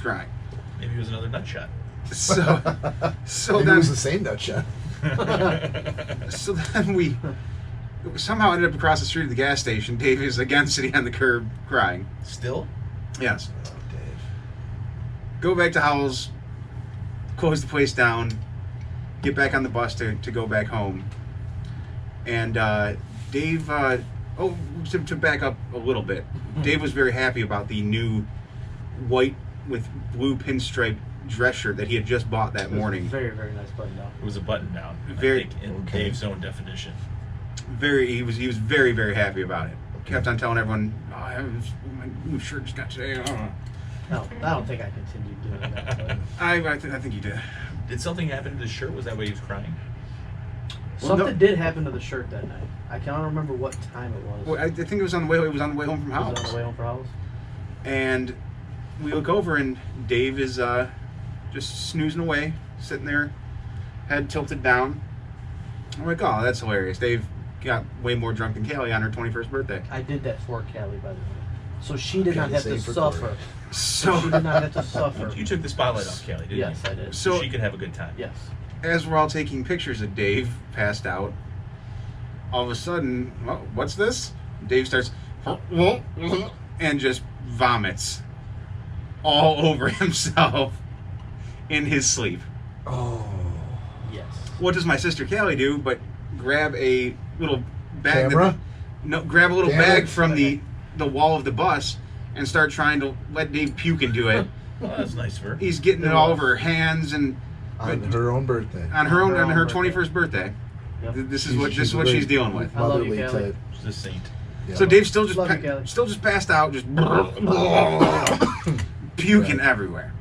crying. Maybe it was another nut shot. So Maybe then it was the same nut shot. so then we somehow ended up across the street at the gas station. Dave is again sitting on the curb crying. Still? Yes. Oh, Dave. Go back to Howell's, close the place down, get back on the bus to go back home. And Dave, to back up a little bit, Dave was very happy about the new white with blue pinstripe dress shirt that he had just bought that morning. Very, very nice button down. It was a button down. Very- I think, in okay. Dave's own definition. He was very, very happy about it. Kept on telling everyone, my new shirt just got today. No, I don't think I continued doing that. But I think you did. Did something happen to the shirt? Was that why he was crying? Well, something no. did happen to the shirt that night. I can't remember what time it was. Well, I think it was on the way. It was on the way home from Was it Howell's. on the way home for Howell's? And we look over, and Dave is just snoozing away, sitting there, head tilted down. I'm like, oh, that's hilarious. Dave got way more drunk than Callie on her 21st birthday. I did that for Callie, by the way. So she did not Okay, have to same for suffer. Corey. So She did not have to suffer. You took the spotlight off Kelly, didn't you? Yes, I did. So- she could have a good time. Yes. as we're all taking pictures of Dave passed out, all of a sudden, well, what's this? Dave starts and just vomits all over himself in his sleep. Oh. Yes. What does my sister Callie do but grab a little bag? Camera? Grab a little Damn bag it. from the wall of the bus and start trying to let Dave puke into it. Well, that's nice of her. He's getting it all over her hands and On her own birthday. on her On her 21st birthday. Yep. This is what she's dealing with. I love you, motherly Callie. type. She's a saint. Yeah. So Dave's still just Love you, Callie. passed out, just puking everywhere.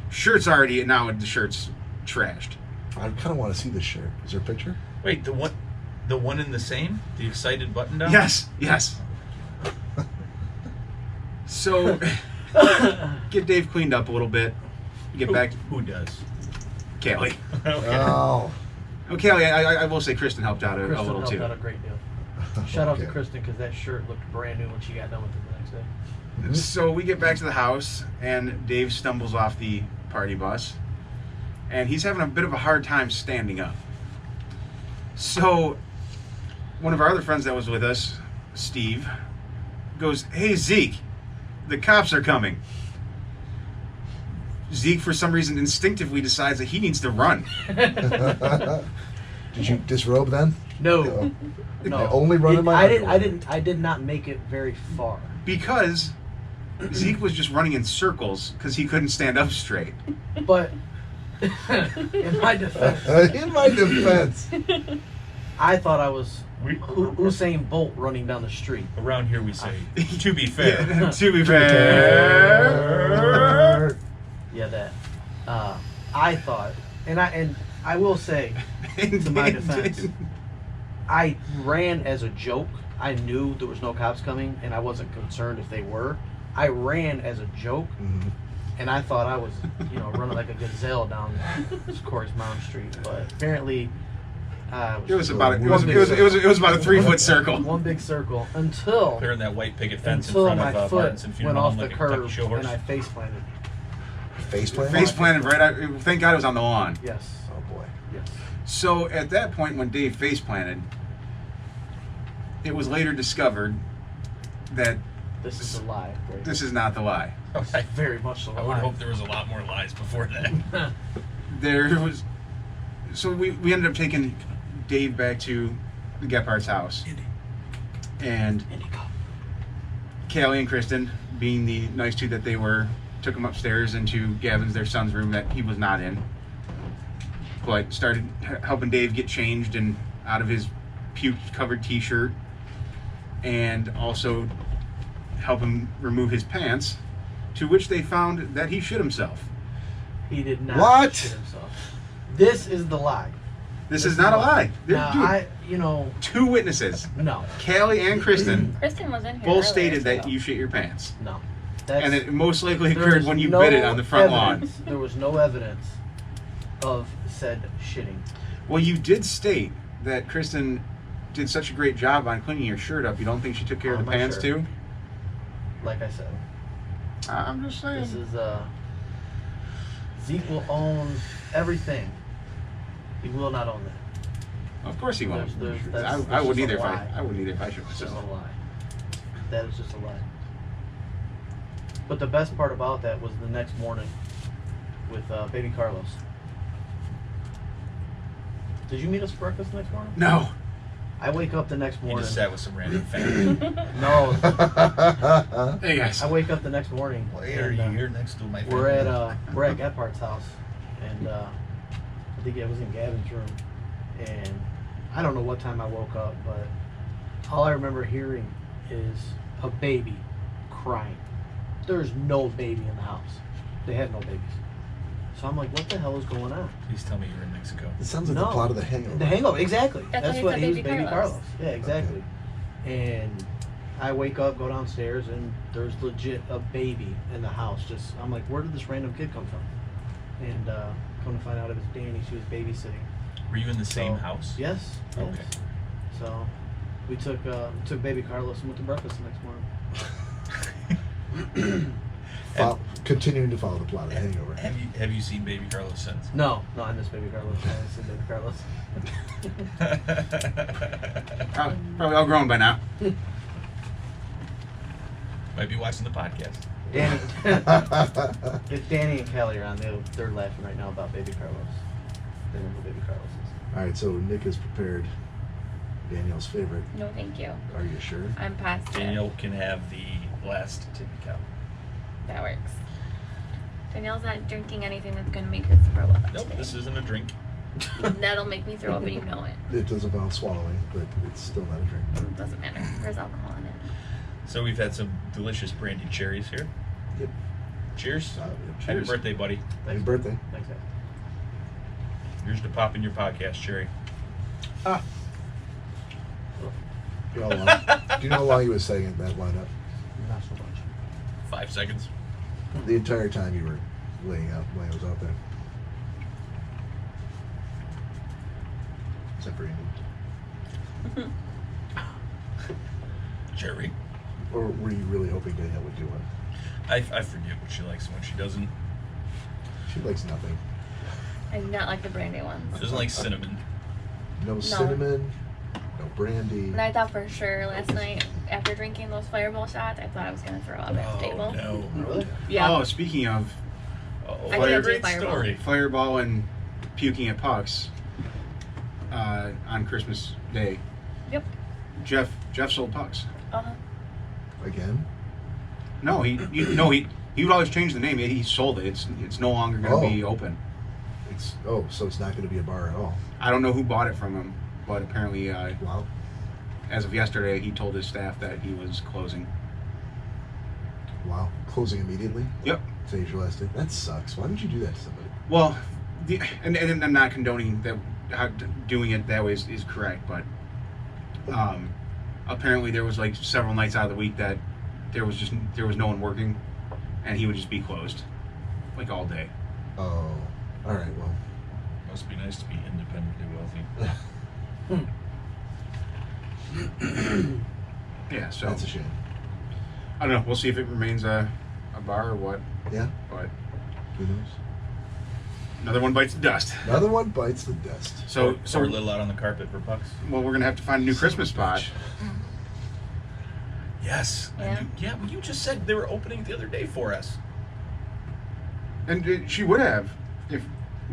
Shirt's already now the shirt's trashed. I kind of want to see this shirt. Is there a picture? Wait, the one in the same? The excited button down? Yes. So get Dave cleaned up a little bit. Get back to Who does? Callie. Okay. Oh. Oh, Callie, I will say Kristen helped out a Kristen little helped too. out a great deal. Shout out to Okay. Kristen because that shirt looked brand new when she got done with it the next day. Mhm. So we get back to the house, and Dave stumbles off the party bus, and he's having a bit of a hard time standing up. So one of our other friends that was with us, Steve, goes, "Hey, Zeke, the cops are coming." Zeke, for some reason, instinctively decides that he needs to run. Did you disrobe then? No. No. I only run in my underwear. I did not make it very far. Because Zeke was just running in circles because he couldn't stand up straight. But in my defense, In my defense. I thought I was We- Usain Bolt running down the street. Around here we say, to be fair. Yeah, to be fair. Yeah, that. I thought, and I will say, to my defense, I ran as a joke. I knew there was no cops coming, and I wasn't concerned if they were. I ran as a joke, Mhm. and I thought I was, running like a gazelle down Corey's Mount Street. But apparently, It was about it was about a 3-foot circle. one big circle until Clearing that white picket fence in until front my of foot Martinson Funeral went off Home the like a Kentucky curb show horse. and I face planted. Face plant? Face planted right out. Thank God it was on the lawn. Yes. Oh boy. Yes. So at that point, when Dave face planted, it was later discovered that This is a lie. Right? this is not the lie. Okay. very much so. I would hope there was a lot more lies before that. There was. So we ended up taking Dave back to the Gephardt's house, and Callie and Kristen, being the nice two that they were, took him upstairs into Gavin's, their son's room that he was not in. But started helping Dave get changed and out of his puke-covered T-shirt, and also help him remove his pants, to which they found that he shit himself. He did not What? shit himself. This is the lie. This is not a lie. Now, Dude, 2 witnesses, no, Callie and Kristen, Kristen was in here. both earlier, stated that so. you shit your pants. no. And it most likely there occurred is when you no bit it on the front lawn. evidence- There was no evidence of said shitting. Well, you did state that Kristen did such a great job on cleaning your shirt up. You don't think she took care of On the my pants shirt. too? Like I said, I'm just saying. this is Zeke will own everything. He will not own that. Of course he won't. That's I wouldn't just either a if lie. I wouldn't either if I should It's just myself. a lie. That is just a lie. But the best part about that was the next morning with baby Carlos. Did you meet us for breakfast the next morning? No. I wake up the next He morning. just sat with some random family. No, Hey guys. I wake up the next morning. Why are you here next to my family? We're at Gepard's house, and I think it was in Gavin's room, and I don't know what time I woke up, but all I remember hearing is a baby crying. There's no baby in the house. They had no babies. So I'm like, what the hell is going on? Please tell me you're in Mexico. It sounds like No. the plot of The Hangover. The Hangover, exactly. That's why what it's he a was, baby baby Carlos. Carlos. Yeah, exactly. And I wake up, go downstairs, and there's legit a baby in the house. Just I'm like, where did this random kid come from? And come to find out it was Danny. She was babysitting. Were you in the same So, house? Yes. Yes. Okay. So we took baby Carlos and went to breakfast the next morning. Continuing to follow the plot of The Hangover. Have you seen Baby Carlos since? No, I miss baby Carlos. I said baby Carlos. Probably all grown by now. Might be watching the podcast. Danny, if Danny and Kelly are on, they're laughing right now about baby Carlos. They know who baby Carlos is. All right, so Nick has prepared Danielle's favorite. No, thank you. Are you sure? I'm positive. Danielle can have the last tippy cow. That works. Danielle's not drinking anything that's going to make her throw up Nope, today. this isn't a drink. That'll make me throw up and you know it. It does involve swallowing, but it's still not a drink. It doesn't matter. There's alcohol in it. So we've had some delicious brandy cherries here. Yep. Cheers. Yep. Happy Cheers. birthday, buddy. Happy birthday. Thanks, guys. Here's to pop in your podcast, Cherry. Ah. Do you know how long he was saying that lineup? Not so much. 5 seconds. The entire time you were laying it was out there. Except for Andy. Cherry. Or were you really hoping Danielle would do one? I forget what she likes and what she doesn't. She likes nothing. I do not like the brandy ones. She doesn't like cinnamon. No cinnamon, no brandy. And I thought for sure last night, after drinking those Fireball shots, I thought I was going to throw up at the table. No. Really? Yeah. Oh, speaking of Oh, I what a did do great Fireball. story. Fireball and puking at pucks on Christmas Day, Yep. Jeff sold pucks. Uh-huh. Again? No, he would always change the name. He sold it. It's no longer going to be open. So it's not going to be a bar at all. I don't know who bought it from him, but apparently, Wow. as of yesterday, he told his staff that he was closing. Wow. Closing immediately? Yep. Today's your last day? That sucks. Why would you do that to somebody? Well, and I'm not condoning that how doing it that way is correct, but apparently there was like several nights out of the week that there was no one working, and he would just be closed, like all day. Oh. All right, well. Must be nice to be independently wealthy. Yeah, so That's a shame. I don't know. We'll see if it remains a bar or what. Yeah? But Who knows? another one bites the dust. Another one bites the dust. So Or a little out on the carpet for pucks. well, we're gonna have to find a new Christmas spot. Yes. Yeah. Well, you just said they were opening the other day for us. And she would have if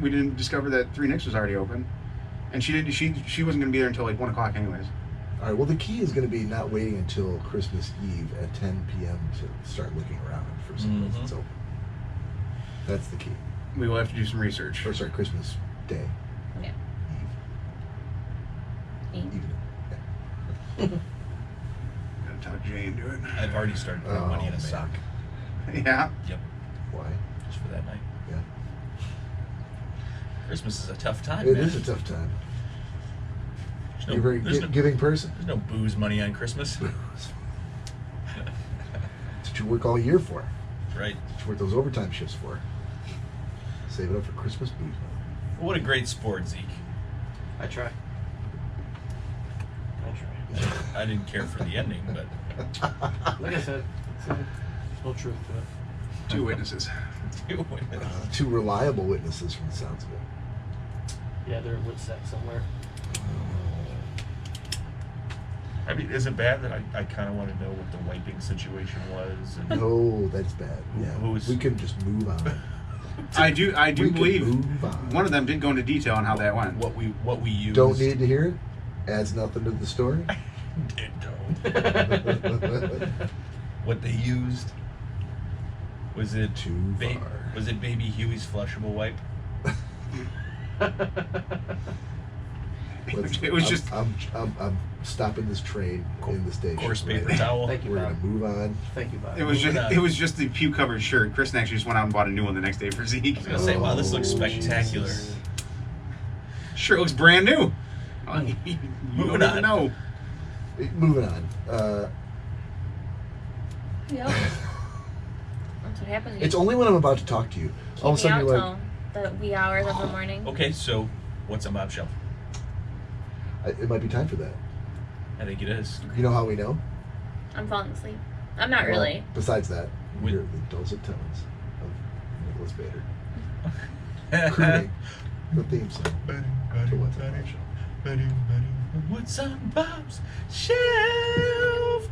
we didn't discover that 3 Nicks was already open, and she didn't. She wasn't gonna be there until like 1 o'clock anyways. All right, well, the key is going to be not waiting until Christmas Eve at 10 p.m. to start looking around for some place that's open. That's the key. We will have to do some research. Or, sorry, Christmas Day. Yeah. Eve. Eve. Evening. Gotta talk Jay into it. I've already started putting money in a sock. Yeah. Yep. Why? Just for that night. Yeah. Christmas is a tough time, It man. is a tough time. There's You're a very there's giving person. There's no booze money on Christmas. That's what you work all year for. That's right. That's what you work those overtime shifts for. Save it up for Christmas booze. What a great sport, Zeke. I try. I didn't care for the ending, but Like I said, there's no truth to it. 2 witnesses. Two reliable witnesses from the sounds of it. Yeah, they're at Woodsack somewhere. I mean, is it bad that I kind of want to know what the wiping situation was? And No, that's bad. Yeah, Who's- we can just move on. I do We can believe move on. one of them did go into detail on how that went. what we used. Don't need to hear it. Adds nothing to the story. What they used. Was it Too far. Was it Baby Huey's flushable wipe? It was just I'm stopping this train in the station. Coarse paper right now. towel. Thank you, We're Bob. gonna move on. Thank you, Bob. it was Moving on. just the puke covered shirt. Kristen actually just went out and bought a new one the next day for Zeke. I was gonna say, wow, this looks spectacular. Jesus. Shirt looks brand new. You Moving don't even on. know. Moving on. Yep. That's what happens. It's only when I'm about to talk to you. All of a Keep me sudden out you're like, till the wee hours of the morning. Okay, so what's on Bob's shelf? it might be time for that. I think it is. You know how we know? I'm falling asleep. I'm not Well, really. Besides that, We- you're the dulcet tones of Nicholas Bader. Crooning the theme song to What's on Bob's Shelf. What's on Bob's shelf?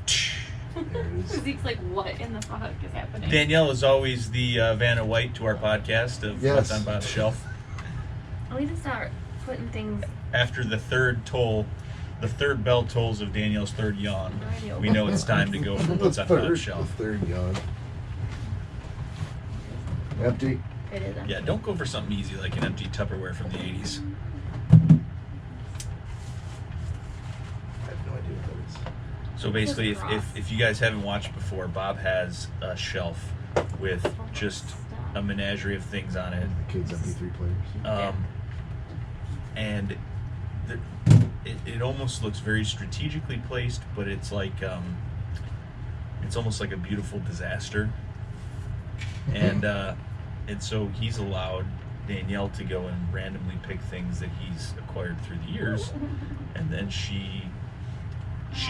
There it is. Zeke's like, what in the fuck is happening? Danielle is always the Vanna White to our podcast of Yes. What's on Bob's shelf. We need to start putting things. After the third bell tolls of Danielle's third yawn, we know it's time to go for What's on Bob's shelf. The third yawn. Empty. It is. Yeah, don't go for something easy like an empty Tupperware from the 80s. I have no idea what that is. So basically, Just cross. if you guys haven't watched before, Bob has a shelf with just a menagerie of things on it. The kids' MP3 players. And it almost looks very strategically placed, but it's like it's almost like a beautiful disaster. And so he's allowed Danielle to go and randomly pick things that he's acquired through the years, and then she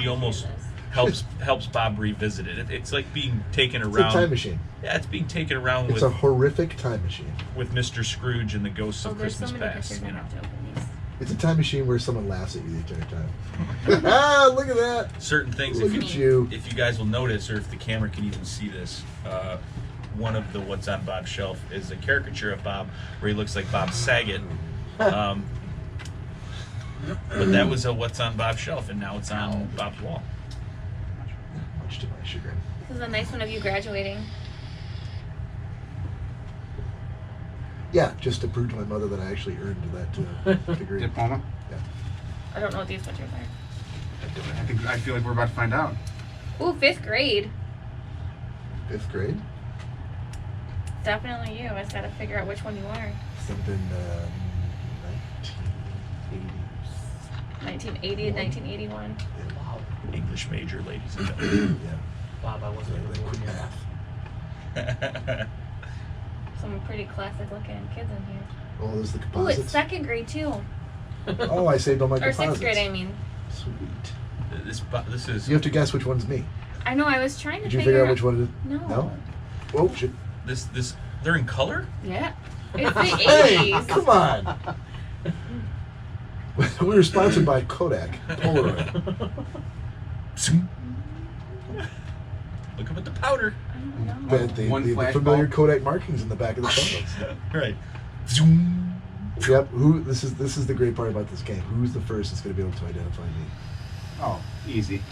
almost helps Bob revisit it. It's like being taken It's around. a time machine. Yeah, it's being taken around It's a horrific time machine. with Mr. Scrooge and the ghosts Oh, of there's so Christmas many Past. pictures I You know. have to open these. It's a time machine where someone laughs at you the entire time. Ah, look at that. Certain things, Look if at you you. guys will notice, or if the camera can even see this, one of the What's on Bob's shelf is a caricature of Bob where he looks like Bob Saget. But that was a What's on Bob's shelf, and now it's on Bob's wall. Much to my chagrin. This is a nice one of you graduating. Yeah, just to prove to my mother that I actually earned that degree. Diploma. Yeah. I don't know what these pictures are. I feel like we're about to find out. Ooh, 5th grade. 5th grade. Definitely you. I just gotta figure out which one you are. Something 1980 and 1981. Wow. English major, ladies and gentlemen. Yeah. Bob, I wasn't even born yet. Some pretty classic looking kids in here. Oh, there's the Ooh, it's composites. 2nd grade too. Oh, I saved all my Or composites. 6th grade, I mean. Sweet. This is You have to guess which one's me. I know, I was trying to Did you figure out which one it is? No. No? Oh, shit. this they're in color. Yeah. It's the Hey, 80s. come on. We were sponsored by Kodak Polaroid. Look up at the powder. I don't know. But the One flash familiar bulb. Kodak markings in the back of the photos. Right. Zoom. Yep. This is the great part about this game. Who's the first that's going to be able to identify me? Oh, easy.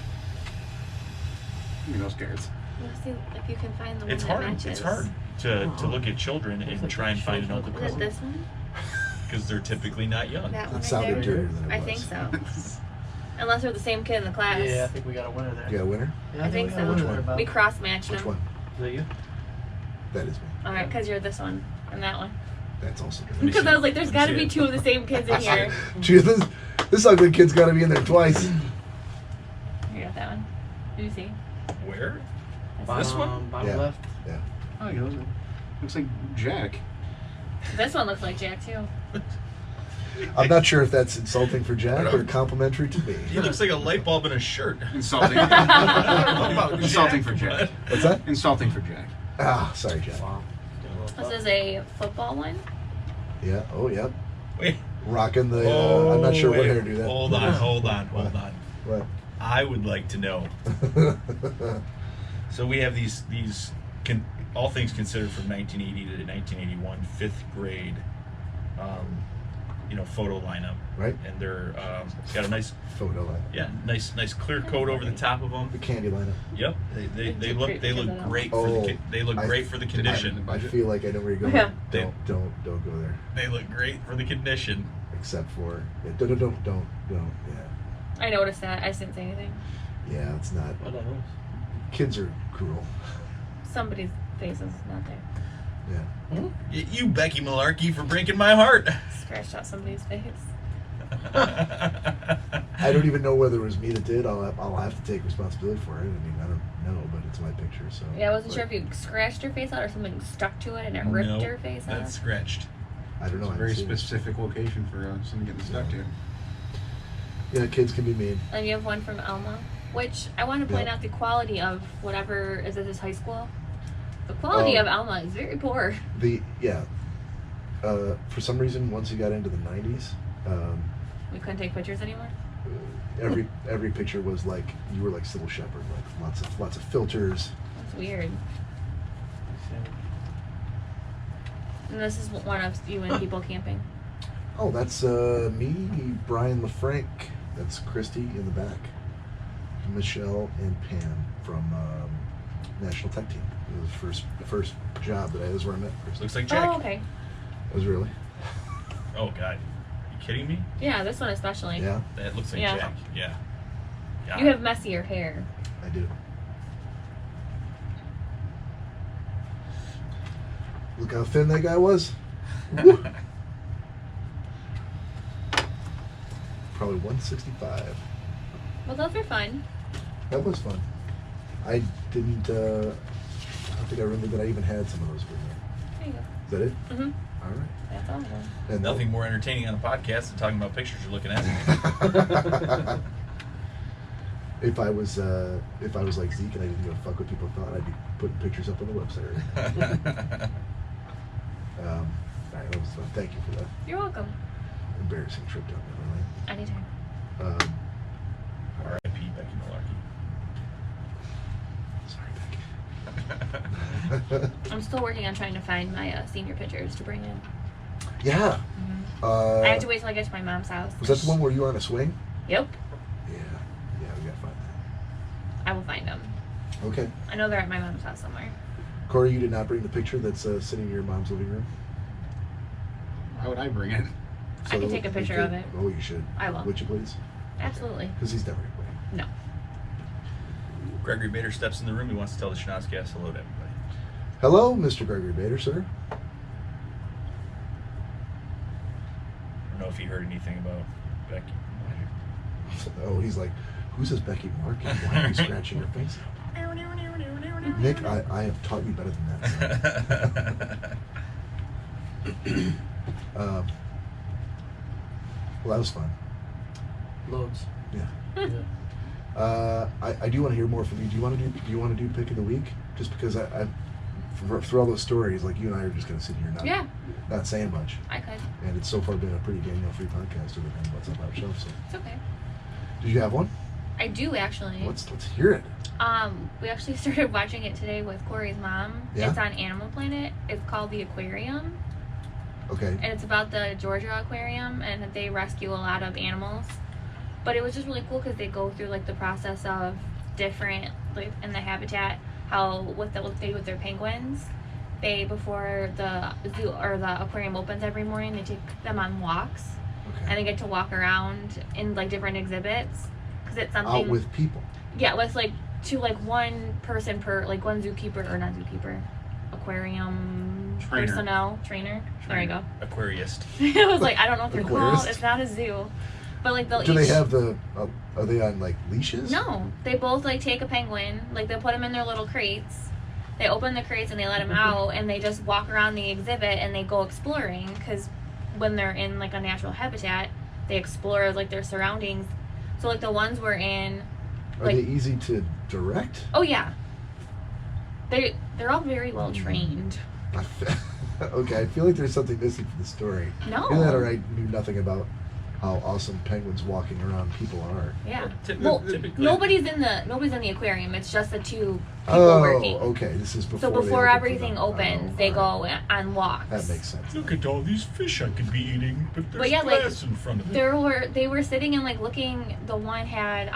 Give me those cards. Let's see if you can find the one It's that hard. matches. It's hard to look at children and try and find out the Is it present this one? because they're typically not young. That one right sounded there? dirtier than it I was. think so. Unless we're the same kid in the class. Yeah, I think we got a winner there. You got a winner? Yeah, I think we got a so. winner Which there, one? Bob. We cross matched Which them. one? Is that you? That is me. Alright, because you're this one and that one. That's also me dirty. Because see I was like, it. there's Let me got to see be it. 2 of the same kids in here. Gee, this ugly kid's got to be in there twice. Here, you got that one. Did you see? Where? That's This one? Bottom Yeah. left. Yeah. Oh, yeah, looks like Jack. This one looks like Jack too. I'm not sure if that's insulting for Jack or complimentary to me. He looks like a light bulb in a shirt. Insulting. I don't know about Insulting Jack, for Jack. What's that? Insulting for Jack. Ah, sorry, Jack. Wow. Got a little This is a football one. Yeah. Oh, yeah. Wait. Rocking the. I'm not sure what hairdo that. Hold on. What? I would like to know. So we have these all things considered from 1980 to 1981, fifth grade, photo lineup. Right. And they're got a nice Photo line. Yeah, nice clear coat over the top of them. The candy lineup. Yep, they look great for great for the condition. I feel like I know where you're going. Yeah. Don't go there. They look great for the condition. Except for don't. Yeah. I noticed that. I just didn't say anything. Yeah, it's not. What else? Kids are cruel. Somebody's face is not there. Yeah. You Becky Malarkey for breaking my heart. Scratched out somebody's face. I don't even know whether it was me that did. I'll have to take responsibility for it. I mean, I don't know, but it's my picture, so. Yeah, I wasn't sure if you scratched your face out or something stuck to it and it ripped No, your face out. that's scratched. I don't know. It's a I very haven't seen it. specific location for something getting stuck to. Yeah, kids can be mean. And you have one from Elma, which I want to point Yeah. out the quality of whatever is at this high school. The quality Oh. of Elma is very poor. For some reason, once you got into the 90s, We couldn't take pictures anymore. every picture was like you were like Sybil Shepherd, like lots of filters. That's weird. And this is one of you and people camping. Oh, that's me, Brian LaFranc. That's Christy in the back. Michelle and Pam from National Tech Team. It was the first job that was where I met Christy. Looks like Jack. Oh, okay. It was really? Oh God, you kidding me? Yeah, this one especially. Yeah, That looks like Yeah. Jack. Yeah. God. You have messier hair. I do. Look how thin that guy was. Woo. Probably 165. Well, those are fun. That was fun. I didn't. I don't think I remember that I even had some of those with me. There you go. Is that it? Mm-hmm. All right. That's all of them. And Nothing more entertaining on a podcast than talking about pictures you're looking at. If I was like Zeke and I didn't give a fuck what people thought, I'd be putting pictures up on the website. All right, that was fun. Thank you for that You're welcome. embarrassing trip down memory Anytime. lane. R.I.P. Becky Malarkey. Sorry, Becky. I'm still working on trying to find my senior pictures to bring in. Yeah. I have to wait till I get to my mom's house. Was that the one where you were on a swing? Yep. Yeah. Yeah, we gotta find I will find them. that. Okay. I know they're at my mom's house somewhere. Corey, you did not bring the picture that's sitting in your mom's living room? Why would I bring it? I can that take a we picture could- of it. Oh, you should. I will. Would you please? Absolutely. Because he's never going to No. Gregory Bader steps in the room. He wants to tell the Schnozzcast hello to everybody. Hello, Mr. Gregory Bader, sir. I don't know if he heard anything about Becky. Oh, he's like, who's this Becky Mark? And why are you scratching her face? Nick, I have taught you better than that. Well, that was fun. Loads. Yeah. Yeah. I do want to hear more from you. Do you want to do pick of the week? Just because through all those stories, like you and I are just gonna sit here not saying much. I could. And it's so far been a pretty Danielle-free podcast other than what's up our shelf. So, It's okay. did you have one? I do actually. Let's hear it. We actually started watching it today with Corey's mom. Yeah? It's on Animal Planet. It's called The Aquarium. Okay. And it's about the Georgia Aquarium, and they rescue a lot of animals. But it was just really cool because they go through like the process of different, like in the habitat, how what they do with their penguins. They, before the zoo or the aquarium opens every morning, they take them on walks, Okay. and they get to walk around in like different exhibits because it's something. Out with people. Yeah, with like one person per, like one zookeeper or not zookeeper, aquarium Trainer. personnel trainer. There you go. Aquarist. I was like, I don't know what they're called. Aquarist? It's not a zoo, but like they'll. Do they each- have the? Are they on like leashes? No, they both like take a penguin, like they'll put them in their little crates. They open the crates and they let them out, and they just walk around the exhibit and they go exploring. Because when they're in like a natural habitat, they explore like their surroundings. So like the ones we're in, Are like they easy to direct? oh yeah, they're all very well trained. Okay, I feel like there's something missing from the story. No. Either that or I knew nothing about how awesome penguins walking around people are. Yeah. Well, Well, typically, nobody's in the aquarium. It's just the two people working. Okay, this is before. So they before open for everything them. opens, Oh, they alright. go on walks. That makes sense. Look at all these fish I could be eating, but there's But yeah, like, glass in front of it. They were sitting and like looking. The one had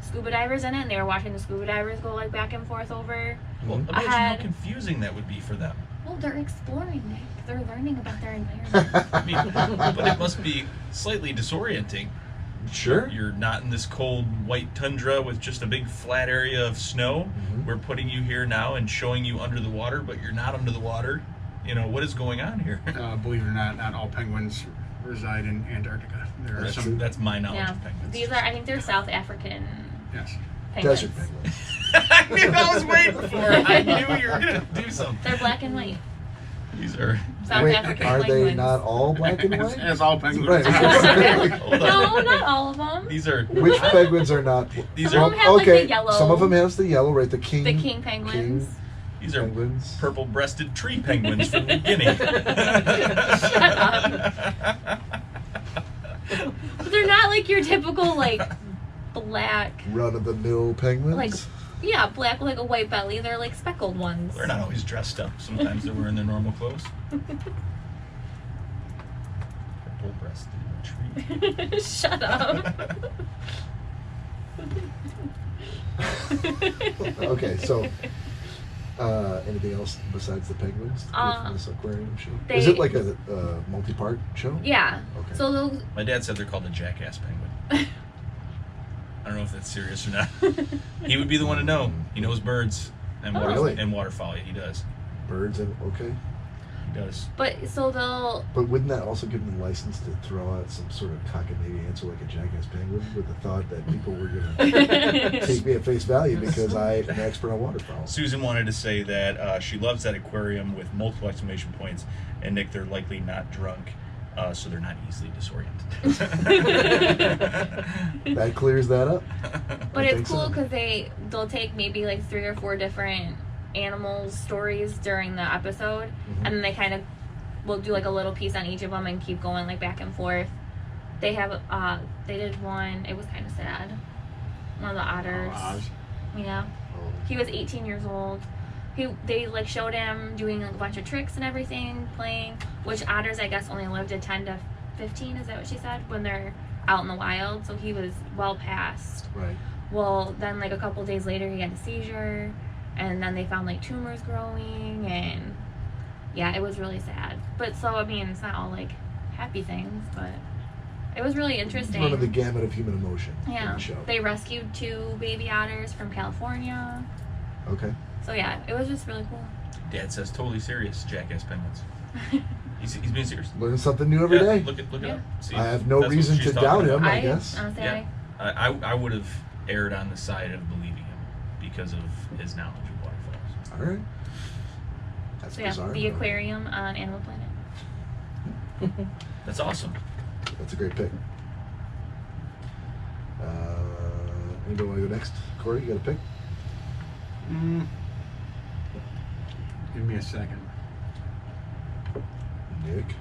scuba divers in it, and they were watching the scuba divers go like back and forth over. Well, Mhm. imagine had- how confusing that would be for them. Well, they're exploring. They're learning about their environment. I mean, but it must be slightly disorienting. Sure. You're not in this cold white tundra with just a big flat area of snow. Mhm. We're putting you here now and showing you under the water, but you're not under the water. You know, what is going on here? Believe it or not all penguins reside in Antarctica. There are That's, some. that's my knowledge Yeah, of penguins. these are. I think they're South African Yes. penguins. Desert penguins. I knew I was waiting for it. I knew you were going to do something. They're black and white. These are... South Wait, African are penguins. they not all black and white? As all penguins. Right. Hold on. No, not all of them. These are... Which penguins are not? These Some are of them have, like, okay. the yellow- Some of them has the yellow, right? The king. The king penguins. These are penguins. purple-breasted tree penguins from New Guinea. But they're not like your typical like black. Run-of-the-mill penguins. Like, yeah, black with like a white belly. They're like speckled ones. They're not always dressed up. Sometimes they're wearing their normal clothes. Purple-breasted tree. Shut up. Okay, so anything else besides the penguins from this aquarium show? Is they- it like a multi-part show? Yeah. Okay. So those. My dad said they're called the jackass penguin. I don't know if that's serious or not. He would be the one to know. He knows birds and Oh. Really? and waterfowl. Yeah, he does. Birds and okay, He does. But so they'll. but wouldn't that also give them the license to throw out some sort of cockamamie answer like a jackass penguin, with the thought that people were going to take me at face value because I am an expert on waterfowl? Susan wanted to say that she loves that aquarium with multiple exclamation points, and Nick, they're likely not drunk, so they're not easily disoriented. That clears that up. But I think it's cool so. because they'll take maybe like 3 or 4 different animals stories during the episode, Mhm. and then they kind of will do like a little piece on each of them and keep going like back and forth. They have they did one. It was kind of sad. One of the otters. Oz. Yeah. Oh. He was 18 years old. They like showed him doing like a bunch of tricks and everything, playing. Which otters I guess only live to 10 to 15. Is that what she said? When they're out in the wild. So he was well past. Right. Well, then like a couple days later, he had a seizure, and then they found like tumors growing, and yeah, it was really sad. But so I mean, it's not all like happy things, but it was really interesting. One of the gamut of human emotion in Yeah, the show. they rescued 2 baby otters from California. Okay. So yeah, it was just really cool. Dad says totally serious, jackass penguins. He's being serious. Learn something new every day. Look it Yeah. up. See, I have no that's what reason she's to talking doubt about. him. I guess. Honestly, Yeah. I would have erred on the side of believing him because of his knowledge of waterfalls. All right. That's so yeah, bizarre. the but aquarium on Animal Planet. That's awesome. That's a great pick. Anybody want to go next? Corey, you got a pick? Give me a second. Nick.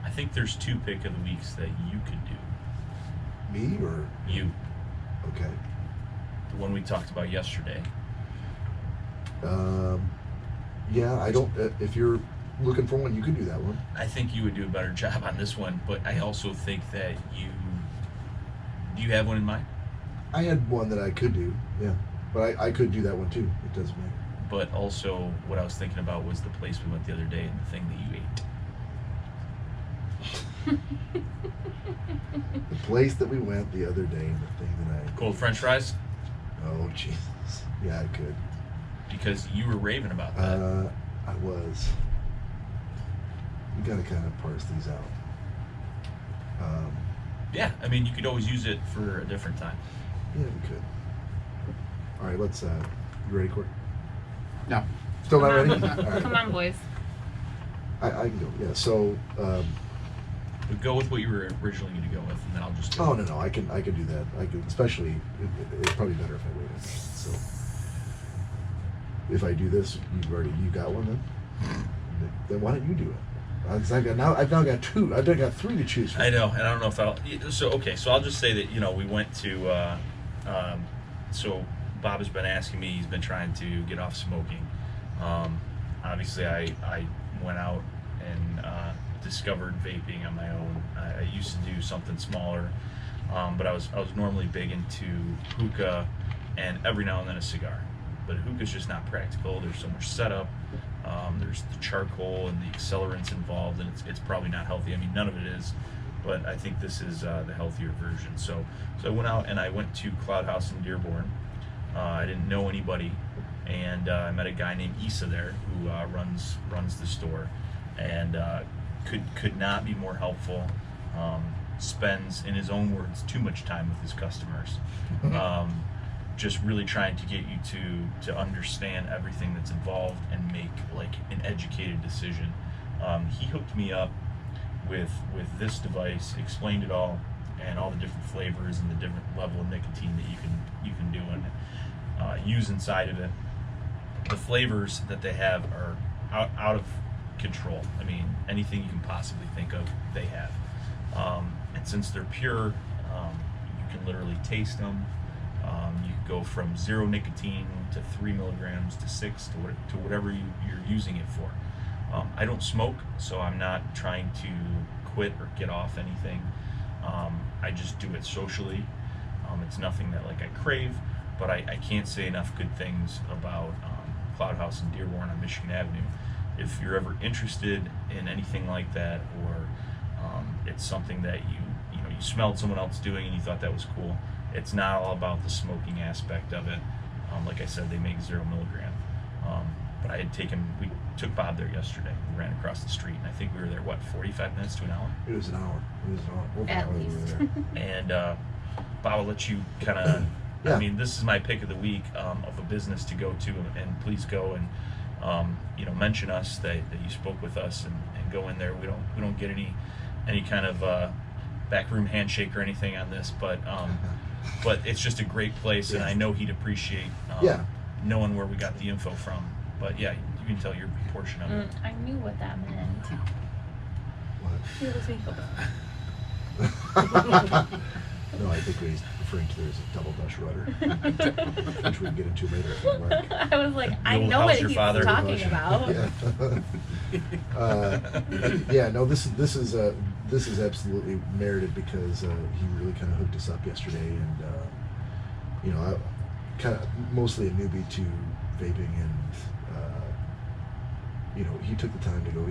I think there's 2 pick of the weeks that you could do. Me or You, okay? the one we talked about yesterday. Yeah, I don't. If you're looking for one, you can do that one. I think you would do a better job on this one, but I also think that do you have one in mind? I had one that I could do. Yeah, but I could do that one too. It doesn't matter. But also, what I was thinking about was the place we went the other day and the thing that you ate. The place that we went the other day and the thing that I. Cold French fries, Oh Jesus! Yeah, I could. because you were raving about that. I was. We gotta kind of parse these out. Yeah, I mean, you could always use it for a different time. Yeah, we could. All right, let's. You ready, Corey? No. Still not Come ready? on. All right. Come on, boys. I can go. Yeah. So But go with what you were originally going to go with, and then I'll just do Oh it. no, I can do that. I can, especially it's probably better if I waited. So if I do this, you got one then why don't you do it? I've now got two. I've got three to choose from. I know, and I don't know if I'll. So okay, so I'll just say that we went to. So Bob has been asking me. He's been trying to get off smoking. Obviously, I went out and discovered vaping on my own. I used to do something smaller, but I was normally big into hookah and every now and then a cigar. But hookah's just not practical. There's so much setup. There's the charcoal and the accelerants involved, and it's probably not healthy. I mean, none of it is, but I think this is the healthier version. So I went out and I went to Cloud House in Dearborn. I didn't know anybody, and I met a guy named Issa there who runs the store, and could not be more helpful. Spends, in his own words, too much time with his customers. Just really trying to get you to understand everything that's involved and make like an educated decision. He hooked me up with this device, explained it all, and all the different flavors and the different level of nicotine that you can do and use inside of it. The flavors that they have are out of control. I mean, anything you can possibly think of, they have. And since they're pure, you can literally taste them. You can go from 0 nicotine to 3 milligrams to 6 to whatever you're using it for. I don't smoke, so I'm not trying to quit or get off anything. I just do it socially. It's nothing that like I crave, but I can't say enough good things about Cloud House in Dearborn on Michigan Avenue. If you're ever interested in anything like that, or it's something that you smelled someone else doing and you thought that was cool, it's not all about the smoking aspect of it. Like I said, they make 0 milligram. But we took Bob there yesterday. We ran across the street, and I think we were there, 45 minutes to an hour? It was an hour. Over an At hour we were least. there. And Bob, I'll let you kind of, Yeah. I mean, this is my pick of the week of a business to go to, and please go and, mention us that you spoke with us and go in there. We don't get any kind of backroom handshake or anything on this, but it's just a great place, and I know he'd appreciate knowing where we got the info from. But yeah, you can tell your portion of it. I knew what that meant. What? It was me. No, I think what he's referring to there is a double Dutch rudder, which we can get into later if you like. I was like, I You'll know house what your he's father. talking about. Yeah. No, this is absolutely merited because he really kind of hooked us up yesterday, and I kind of mostly a newbie to vaping, and he took the time to go,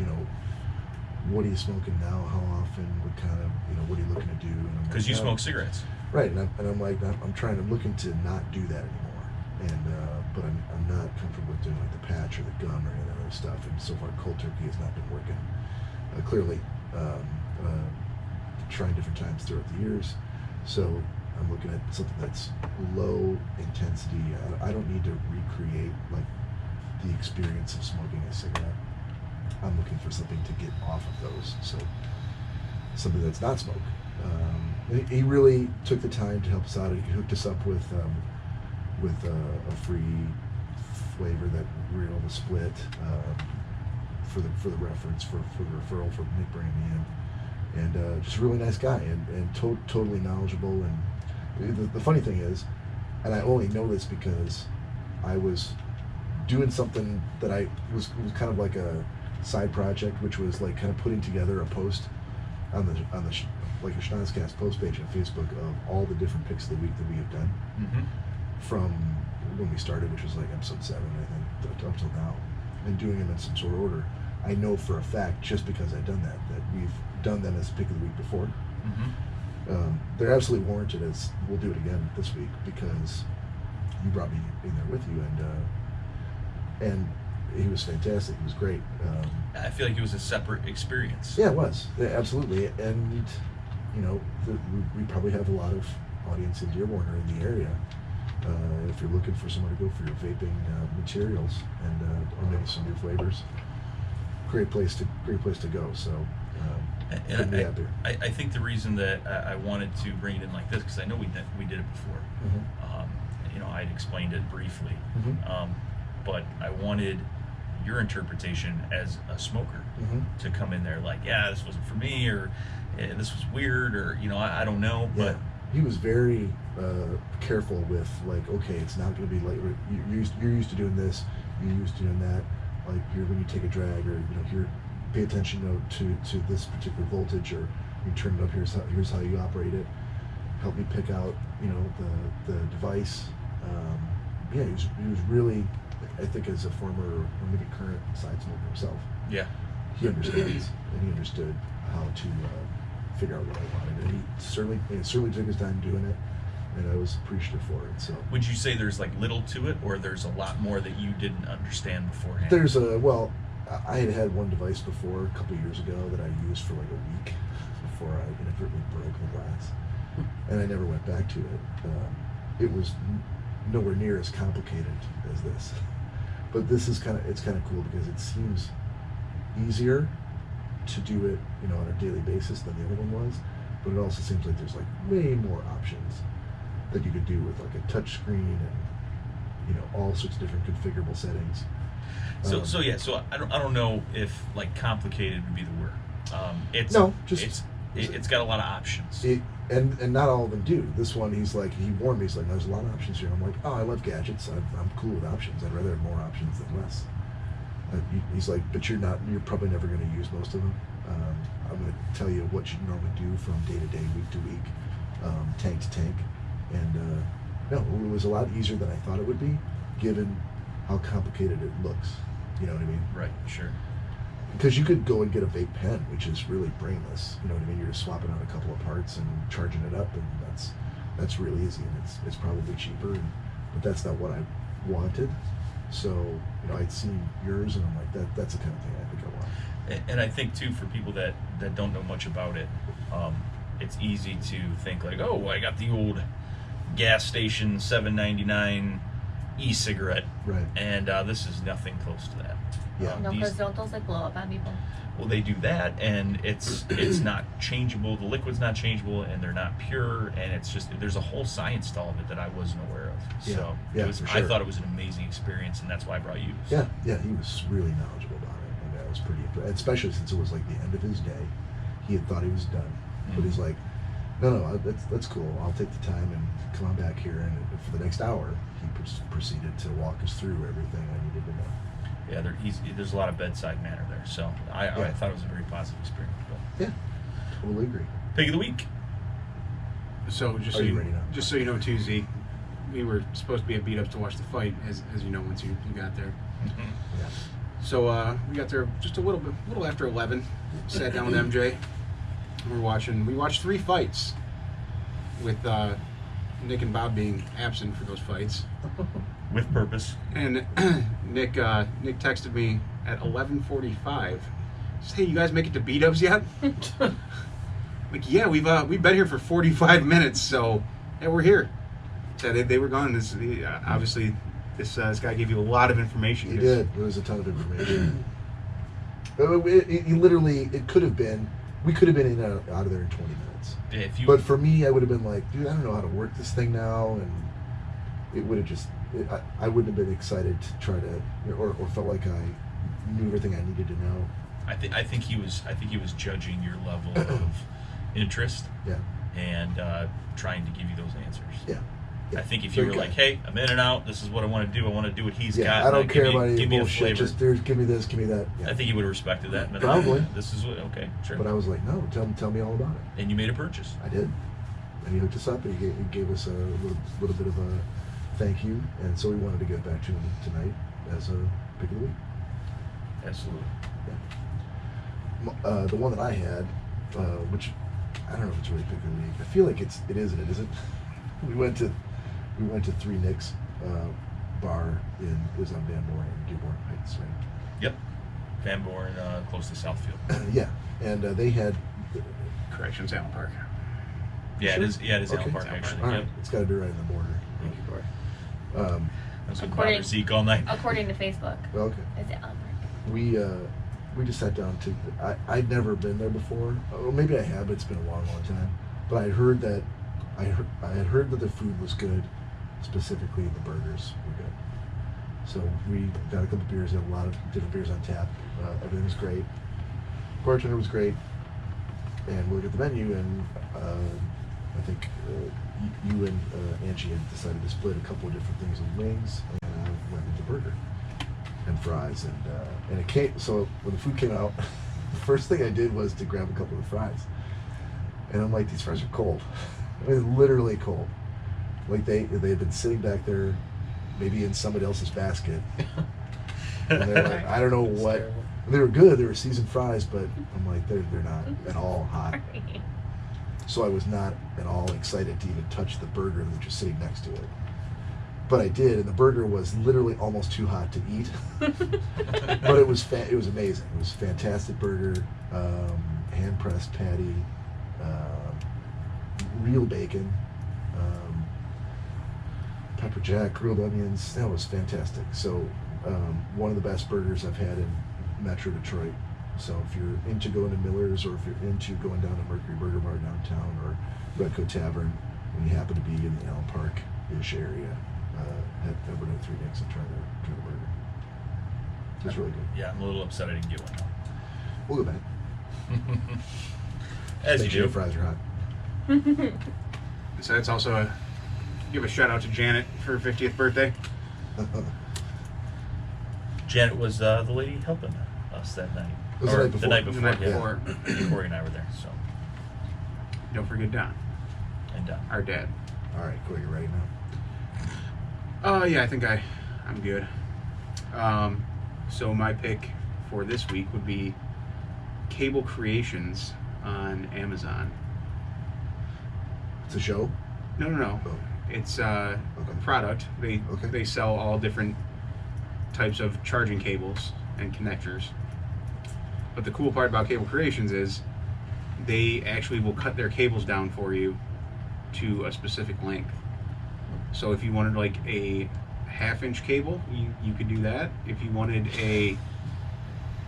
what are you smoking now? How often? What kind of, what are you looking to do? Because you smoke cigarettes. Right, and I'm like, I'm looking to not do that anymore, and but I'm not comfortable with doing like the patch or the gum or any of that other stuff. And so far, cold turkey has not been working. Clearly, trying different times throughout the years, so I'm looking at something that's low intensity. I don't need to recreate like the experience of smoking a cigarette. I'm looking for something to get off of those. So something that's not smoke. He really took the time to help us out. He hooked us up with a free flavor that we were able to split for the reference for the referral from Nick bringing me in, and just a really nice guy and totally knowledgeable. And the funny thing is, and I only know this because I was doing something that I was kind of like a side project, which was like kind of putting together a post on the like a Schnozzcast post page on Facebook of all the different picks of the week that we have done from when we started, which was like episode 7, I think, up till now, and doing them in some sort of order. I know for a fact, just because I've done that we've done them as pick of the week before. They're absolutely warranted. As we'll do it again this week because you brought me in there with you, and he was fantastic. He was great. I feel like it was a separate experience. Yeah, it was. Yeah, absolutely. And we probably have a lot of audience in Dearborn or in the area. If you're looking for somewhere to go for your vaping materials and or maybe some new flavors, great place to go. So putting me out there. I think the reason that I wanted to bring it in like this, because I know we did it before. You know, I'd explained it briefly, but I wanted your interpretation as a smoker to come in there like, yeah, this wasn't for me, or this was weird, or you know, I don't know. Yeah. But he was very careful with like, okay, it's not going to be like you're used to doing this, you're used to doing that. Like here, when you take a drag, or you know, here, pay attention to this particular voltage, or you turn it up. Here's how you operate it. Help me pick out, you know, the device. Yeah, he was really, I think, as a former limited current side smoker himself. yeah, He understands, and he understood how to figure out what I wanted, and he certainly took his time doing it, and I was appreciative for it. So would you say there's like little to it, or there's a lot more that you didn't understand beforehand? there's I had one device before a couple of years ago that I used for like a week before I inadvertently broke the glass, and I never went back to it. It was nowhere near as complicated as this, but this is kind of cool because it seems easier to do it, you know, on a daily basis than the other one was, but it also seems like there's like way more options that you could do with like a touch screen and, you know, all sorts of different configurable settings. So I don't know if like complicated would be the word. It's got a lot of options. And not all of them do. This one, he warned me, he's like, there's a lot of options here. I'm like, oh, I love gadgets. I'm cool with options. I'd rather have more options than less. He's like, but you're probably never going to use most of them. I'm going to tell you what you normally do from day to day, week to week, tank to tank. And no, it was a lot easier than I thought it would be, given how complicated it looks. You know what I mean? Right, sure. Because you could go and get a vape pen, which is really brainless. You know what I mean? You're just swapping out a couple of parts and charging it up, and that's really easy, and it's probably cheaper. But that's not what I wanted. So, you know, I'd seen yours, and I'm like, that's the kind of thing I think I want. And I think too, for people that don't know much about it, it's easy to think like, oh, I got the old gas station $7.99 e-cigarette, Right. And this is nothing close to that. Yeah. No, because don't those like blow up on people? Well, they do that, and it's not changeable. The liquid's not changeable, and they're not pure, and it's just there's a whole science to all of it that I wasn't aware of. So Yeah, for sure. I thought it was an amazing experience, and that's why I brought you. Yeah, he was really knowledgeable about it, and I was pretty impressed, especially since it was like the end of his day. He had thought he was done, but he's like, no, that's cool. I'll take the time and come on back here, and for the next hour, he proceeded to walk us through everything I needed to know. Yeah, there's a lot of bedside manner there, so I thought it was a very positive experience. But Yeah, totally agree. pick of the week. So just Are you ready now? Just so you know, too, Z, we were supposed to be at Beat Ups to watch the fight, as you know, once you got there. Yeah. So we got there just a little after 11. Sat down with MJ. We watched 3 fights, with Nick and Bob being absent for those fights. With purpose. And Nick texted me at 11:45. Said, hey, you guys make it to Beat Ups yet? Like, yeah, we've been here for 45 minutes, so yeah, we're here. So they were gone. Obviously, this guy gave you a lot of information. He did. There was a ton of information. It could have been. We could have been in and out of there in 20 minutes. But for me, I would have been like, dude, I don't know how to work this thing now, and it would have just. I wouldn't have been excited to try to, or felt like I knew everything I needed to know. I think he was judging your level of interest. Yeah. And trying to give you those answers. Yeah. I think if you were like, hey, I'm in and out, this is what I want to do. I want to do what he's got. I don't care about any give me the bullshit. flavor. Just give me this, give me that. Yeah. I think he would have respected that. And Probably. This is what. Okay, sure. But I was like, no, tell me all about it. And you made a purchase. I did. And he hooked us up, and he gave us a little bit of a thank you, and so we wanted to get back to him tonight as a pick of the week. Absolutely. Yeah. The one that I had, which I don't know if it's really pick of the week. I feel like it is and it isn't. We went to Three Nicks bar it was on Van Born in Dearborn Heights, right? Yep. Van Born, close to Southfield. Yeah, and they had Corrections, Allen Park. Yeah, Sure? it is. Yeah, it is Okay. Allen Park actually. All right, Yep. it's got to be right on the border. Thank you, Corey. That's what According- bothers Zeke all night. According to Facebook, Okay. it's Allen Park. we just sat down to. I'd never been there before. Or maybe I have, but it's been a long, long time. But I had heard that the food was good, specifically the burgers were good. So we got a couple beers, had a lot of different beers on tap. Everything was great. Bartender was great, and we looked at the menu, and I think you and Angie had decided to split a couple of different things with wings, and I went with the burger and fries, and it came. So when the food came out, the first thing I did was to grab a couple of the fries, and I'm like, these fries are cold. I mean, literally cold. Like they had been sitting back there, maybe in somebody else's basket. And they were like, I don't know what. terrible. They were good. They were seasoned fries, but I'm like, they're not at all hot. So I was not at all excited to even touch the burger that was just sitting next to it. But I did, and the burger was literally almost too hot to eat. But it was it was amazing. It was a fantastic burger, hand pressed patty, real bacon, pepper jack, grilled onions. That was fantastic. So one of the best burgers I've had in Metro Detroit. So if you're into going to Miller's, or if you're into going down to Mercury Burger Bar downtown, or Redcoat Tavern, when you happen to be in the Allen Park-ish area, head over to Three Nicks and try the burger. It's really good. Yeah, I'm a little upset I didn't get one now. We'll go back. As Make you sure do. the fries are hot. So that's also give a shout out to Janet for her 50th birthday. Janet was the lady helping us that night. It was the Or night before. The night before. The night yeah. before. Corey and I were there, so. Don't forget Don, And our dad. All right, Corey, you ready now? Yeah, I think I'm good. So my pick for this week would be Cable Creations on Amazon. It's a show? No. Oh. It's a product. They sell all different types of charging cables and connectors. But the cool part about Cable Creations is they actually will cut their cables down for you to a specific length. So if you wanted like a half-inch cable, you could do that. If you wanted a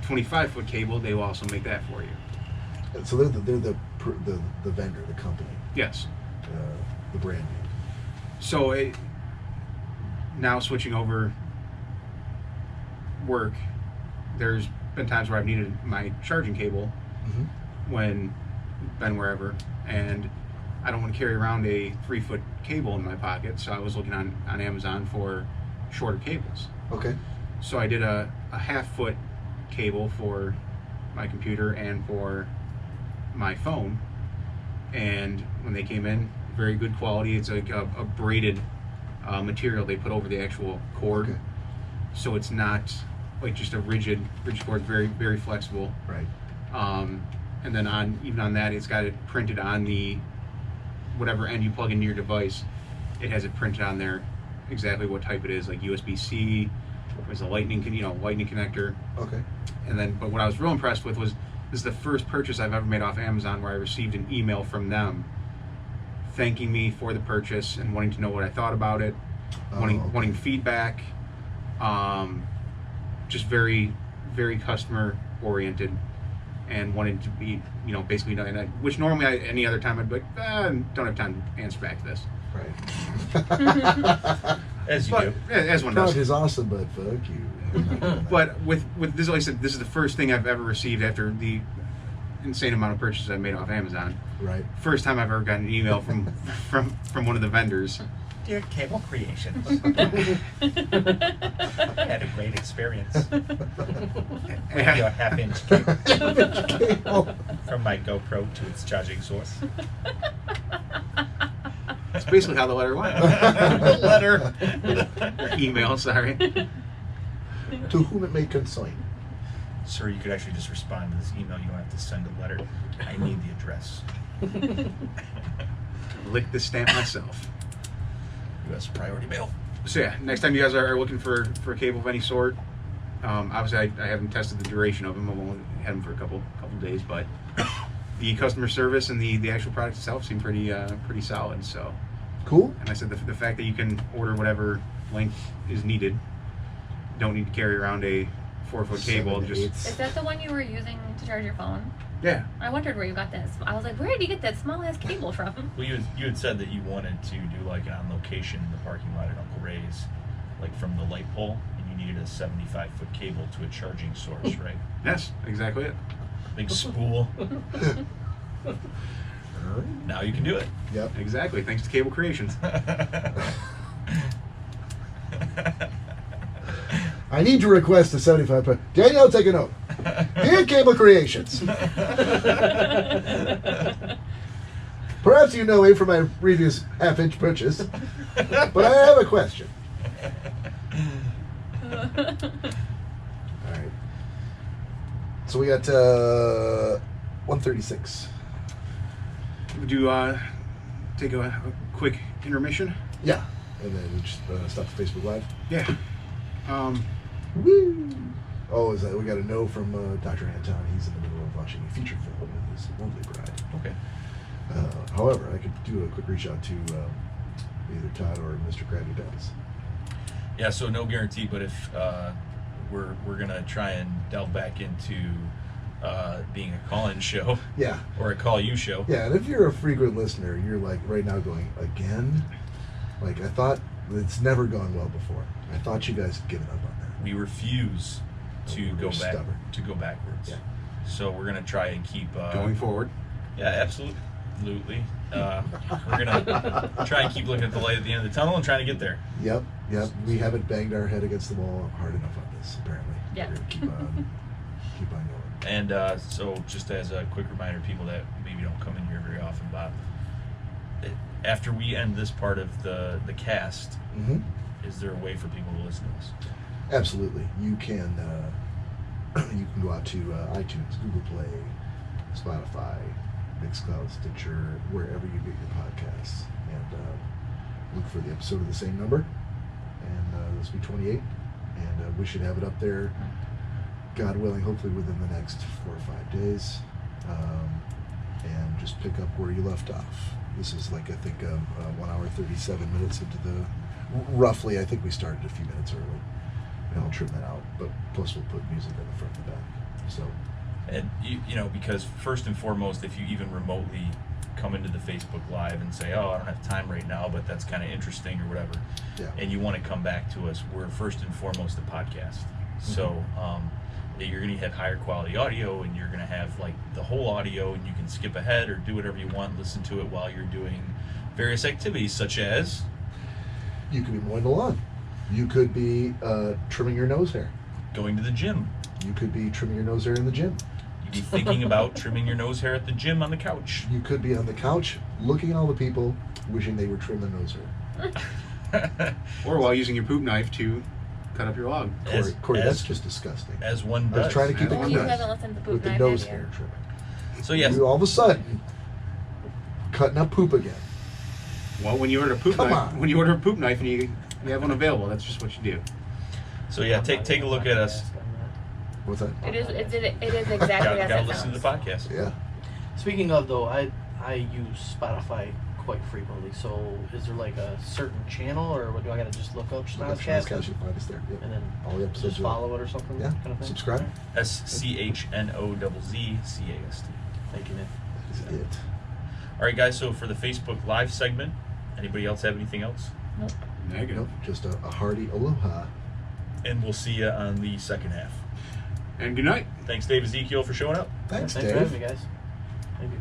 25-foot cable, they will also make that for you. So they're the vendor, the company, Yes. the brand name. So now switching over work, there's been times where I've needed my charging cable Mm-hmm. when been wherever, and I don't want to carry around a 3-foot cable in my pocket, so I was looking on Amazon for shorter cables. Okay. So I did a half-foot cable for my computer and for my phone, and when they came in, very good quality. It's like a braided material they put over the actual cord, Okay. so it's not like just a rigid cord. Very, very flexible. Right. And then even on that, it's got it printed on the whatever end you plug into your device. It has it printed on there exactly what type it is, like USB-C. There's a lightning connector. Okay. And then, but what I was real impressed with was this is the first purchase I've ever made off Amazon where I received an email from them thanking me for the purchase and wanting to know what I thought about it, wanting feedback. Just very, very customer oriented, and wanted to be, basically, which normally any other time I'd be like, don't have time to answer back to this. Right. As you But do. as one Product does. is awesome, but fuck you. I'm not doing that. But with this, like I said, this is the first thing I've ever received after the insane amount of purchases I've made off Amazon. Right. First time I've ever gotten an email from one of the vendors. Dear Cable Creations, I had a great experience with your half-inch cable from my GoPro to its charging source. That's basically how the letter went. Letter. Email, sorry. To whom it may concern. Sir, you could actually just respond to this email. You don't have to send a letter. I need the address. Lick the stamp myself. U.S. priority mail. So yeah, next time you guys are looking for a cable of any sort, obviously I haven't tested the duration of them. I've only had them for a couple days, but the customer service and the actual product itself seem pretty solid. So, Cool. and I said the fact that you can order whatever length is needed, don't need to carry around a 4-foot cable. 7/8. Is that the one you were using to charge your phone? Yeah. I wondered where you got that. I was like, where did you get that small ass cable from? Well, you had said that you wanted to do like an on location in the parking lot at Uncle Ray's, like from the light pole, and you needed a 75-foot cable to a charging source, right? Yes, exactly it. Big spool. All right. Now you can do it. Yep. Exactly. Thanks to Cable Creations. I need to request a 75. Danielle, take a note. Dear Cable Creations, perhaps you know me from my previous half-inch purchase, but I have a question. All right. So we got 136. Would you take a quick intermission? Yeah. And then just stop the Facebook Live. Yeah. Woo! Oh, is that we got a no from Dr. Anton. He's in the middle of watching a feature film with his lovely bride. Okay. However, I could do a quick reach out to either Todd or Mr. Krabby Patties. Yeah, so no guarantee, but if we're gonna try and delve back into being a call-in show Yeah. or a call-you show. Yeah, and if you're a frequent listener, you're like right now going, again? Like, I thought it's never gone well before. I thought you guys had given up on that. We refuse to We're go back stubborn. to go backwards. Yeah. So we're gonna try and keep Going forward. Yeah, absolutely. We're gonna try and keep looking at the light at the end of the tunnel and trying to get there. Yep. We haven't banged our head against the wall hard enough on this, apparently. Yeah. We're gonna keep on going. And so, just as a quick reminder, people that maybe don't come in here very often, Bob, after we end this part of the cast, Mm-hmm. is there a way for people to listen to us? Absolutely. You can go out to iTunes, Google Play, Spotify, Mixcloud, Stitcher, wherever you get your podcasts, and look for the episode of the same number. And this will be 28, and we should have it up there, God willing, hopefully within the next 4 or 5 days, and just pick up where you left off. This is like, I think, 1 hour 37 minutes into the. Roughly, I think we started a few minutes early, and I'll trim that out. But plus, we'll put music in the front and the back. So, And you know, because first and foremost, if you even remotely come into the Facebook Live and say, "Oh, I don't have time right now, but that's kind of interesting" or whatever, yeah, and you want to come back to us, we're first and foremost a podcast. So you're going to have higher quality audio, and you're going to have like the whole audio, and you can skip ahead or do whatever you want, listen to it while you're doing various activities such as. you could be mowing the lawn. You could be trimming your nose hair. Going to the gym. You could be trimming your nose hair in the gym. You'd be thinking about trimming your nose hair at the gym on the couch. You could be on the couch looking at all the people wishing they would trim their nose hair. Or while using your poop knife to cut up your log. Corey, that's just disgusting. As one I does. was trying to keep it You nice haven't listened to Poop with the Knife, nose have you? hair trimming. So yes, You all of a sudden cutting up poop again. Well, when you order a poop Come knife, on. when you order a poop knife and you have one available, that's just what you do. so yeah, take a look at us. What's that? It is exactly as Gotta it listen to sounds. the podcast. Yeah. Speaking of though, I use Spotify quite frequently. So is there like a certain channel, or what do I gotta just look up Look up Schnozzcast Schnozzcast, you'll find us there. Yeah. and then all the episodes just are- follow it or something? Yeah. Kind of thing? Subscribe. SCHNOZZCAST. Thank you, Nick. That is it. All right, guys. So for the Facebook Live segment, anybody else have anything else? Nope. Negative. Nope, just a hearty aloha. And we'll see you on the second half. And good night. Thanks, Dave Ezekiel, for showing up. Thanks, Thanks Dave. for having me, guys. Thank you.